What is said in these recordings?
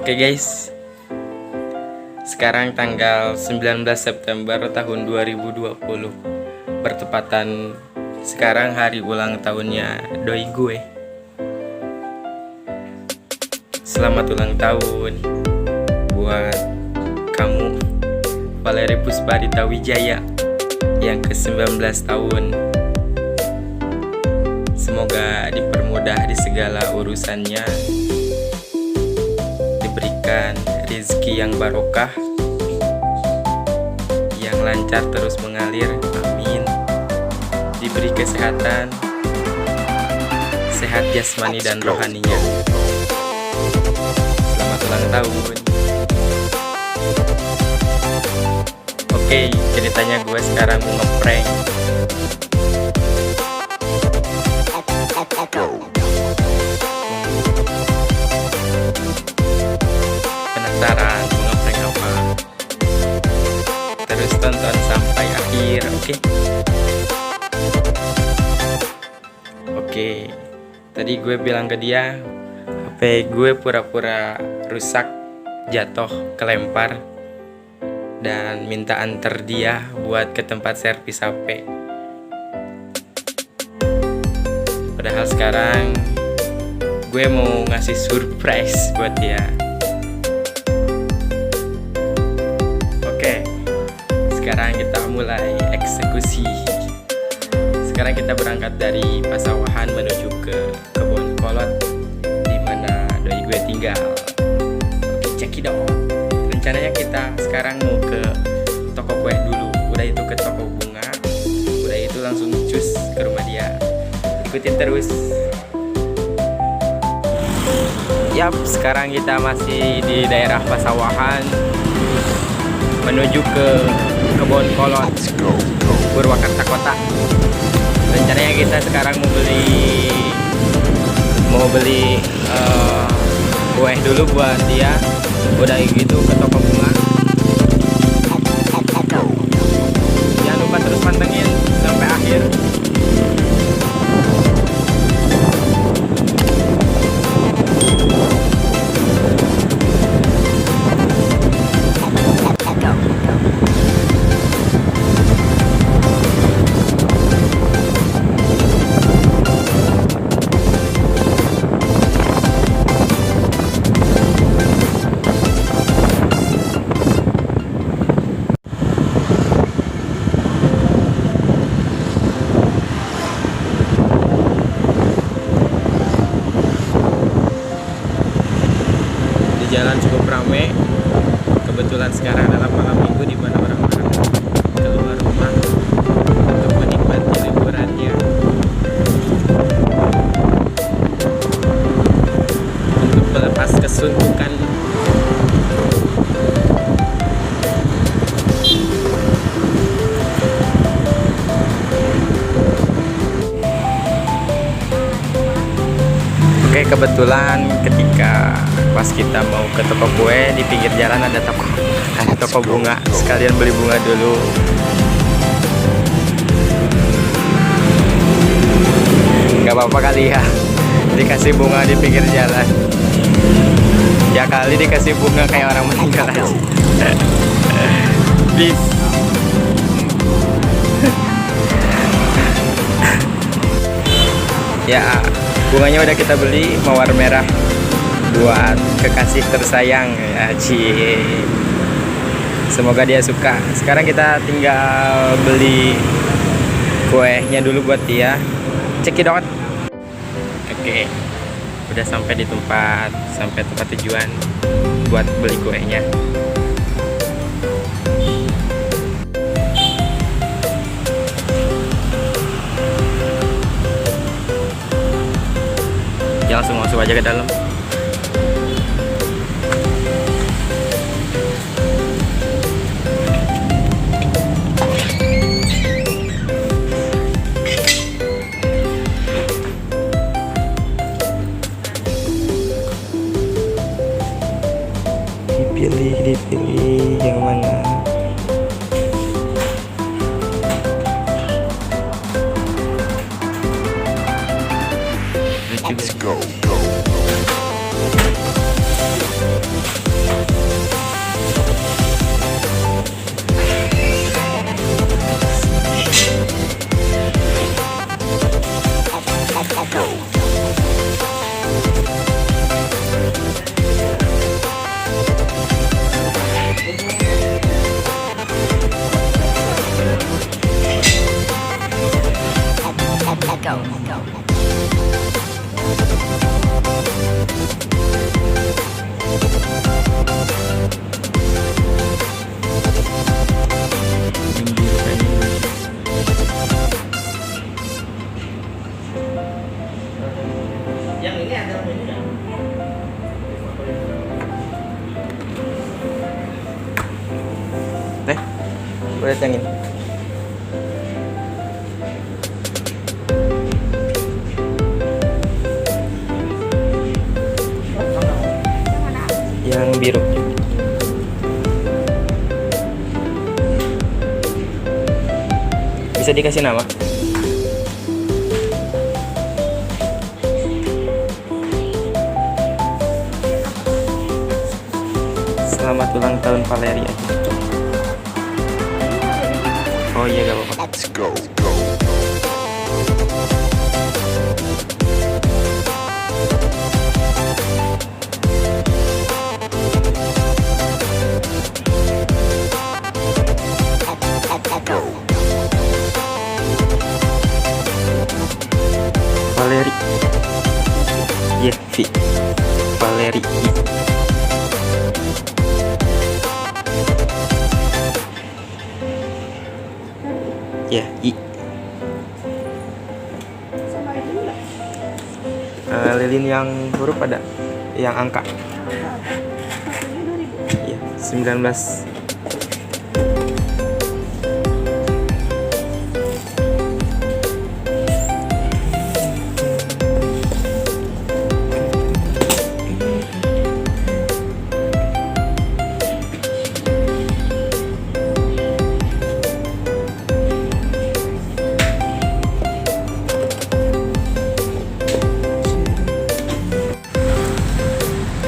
Oke guys, sekarang tanggal 19 September tahun 2020, bertepatan sekarang hari ulang tahunnya doi gue. Selamat ulang tahun buat kamu, Valeri Pusparita Wijaya, yang ke-19 tahun. Semoga dipermudah di segala urusannya, diberikan rezeki yang barokah, yang lancar terus mengalir, amin. Diberi kesehatan, sehat jasmani dan rohaninya. Selamat ulang tahun. Oke, ceritanya gue sekarang mau ngeprank. Penasaran mau ngeprank apa? Terus tonton sampai akhir, oke? Oke, tadi gue bilang ke dia HP gue pura-pura rusak, jatuh, kelempar, dan minta antar dia buat ke tempat servis HP. Padahal sekarang gue mau ngasih surprise buat dia. Oke, sekarang kita mulai eksekusi. Sekarang kita berangkat dari Pasawahan menuju ke Kebun Kolot, di mana doi gue tinggal. Oke, cekidot. Rencananya kita sekarang mau ke toko kue dulu, udah itu ke toko bunga, udah itu langsung cus ke rumah dia. Ikutin terus. Yap, sekarang kita masih di daerah Pasawahan menuju ke Kebun Kolot, Purwakarta Kota. Rencananya kita sekarang mau beli kue dulu buat dia. Udah gitu ke toko bunga. Jangan lupa terus pantengin sampai akhir. Jalan cukup ramai. Kebetulan sekarang adalah malam minggu, di mana orang-orang keluar rumah untuk menikmati liburannya, untuk melepas kesuntukan. Oke, kebetulan ketika pas kita mau ke toko kue, di pinggir jalan ada toko bunga. Sekalian beli bunga dulu. Gak apa-apa kali ya dikasih bunga di pinggir jalan. Ya kali dikasih bunga kayak orang meninggal aja. Please. Ya, bunganya udah kita beli, mawar merah buat kekasih tersayang ya, semoga dia suka. Sekarang kita tinggal beli kuenya dulu buat dia. Cekidot. Oke, udah sampai tempat tujuan buat beli kuenya. Ya, langsung masuk aja ke dalam. Dipilih yang mana. Let's go. Yang ini ada menu nggak? Gue lihat yang ini. Yang biru. Bisa dikasih nama? Selamat ulang tahun Valeria. Oh iya, gak apa-apa. Let's go. Valeri. Ya, V. Valeri. Ya, I. Lilin yang huruf ada, yang angka. Ya, 19.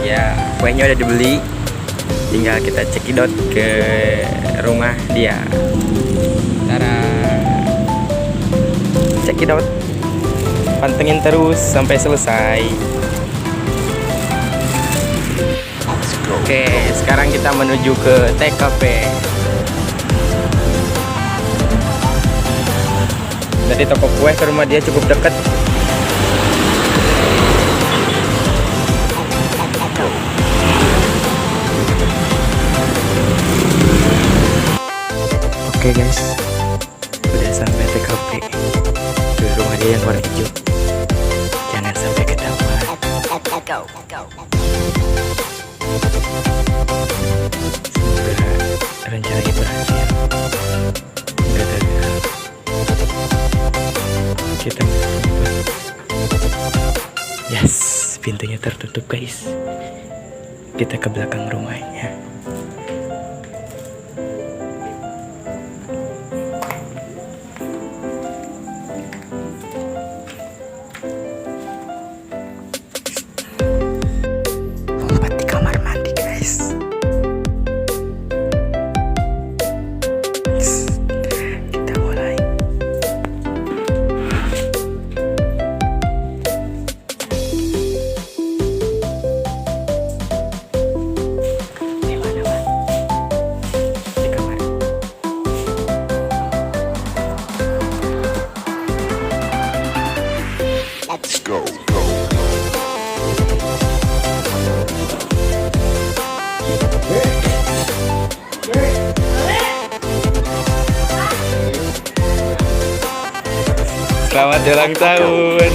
Ya, kuenya udah dibeli, tinggal kita cekidot ke rumah dia. Tara, cekidot, pantengin terus sampai selesai. Oke, sekarang kita menuju ke TKP. Dari toko kue ke rumah dia cukup dekat. Oke guys, udah sampai TKP ke rumah dia yang warna hijau. Jangan sampai ketahuan. Semoga rencananya berhasil. Enggak gagal. Kita mencoba. Yes, pintunya tertutup guys. Kita ke belakang rumahnya. Selamat ulang tahun.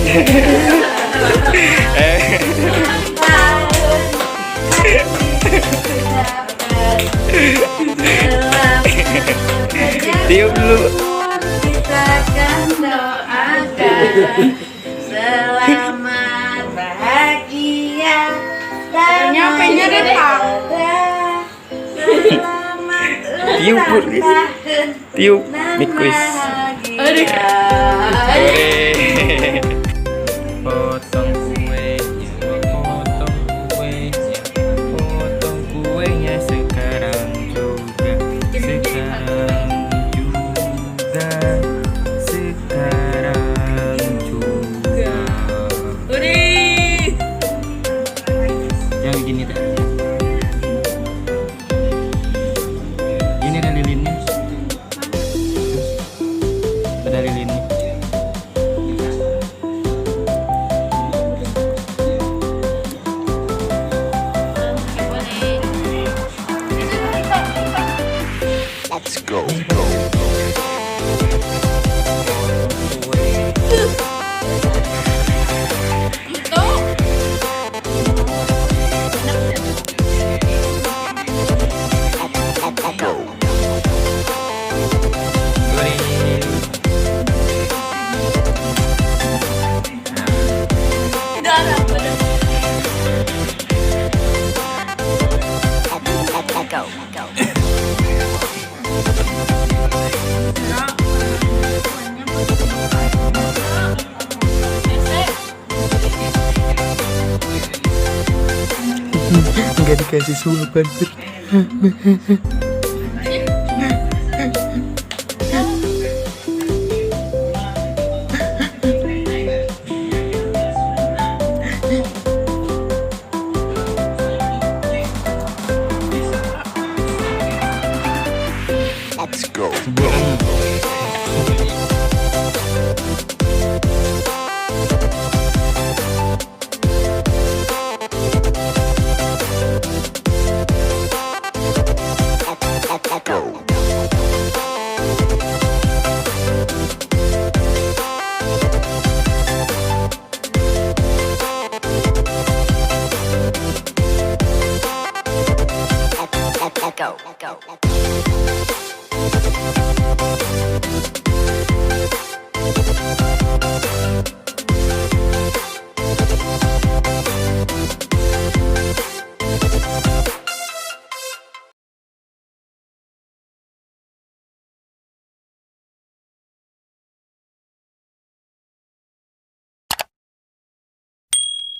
Tiup dulu. Kita akan doakan selamat bahagia dan Nyapainya deh, Pak. selamat Tiup, Bu. ulang tahun Tiup dan Mikus. bahagia. Potong kuenya, potong kuenya, potong kuenya sekarang juga, sekarang juga, sekarang juga. Yang gini dah. Ini ada lilinnya. Ada lilinnya. Let's go. Enggak dikasih suapan. Let's go. Go.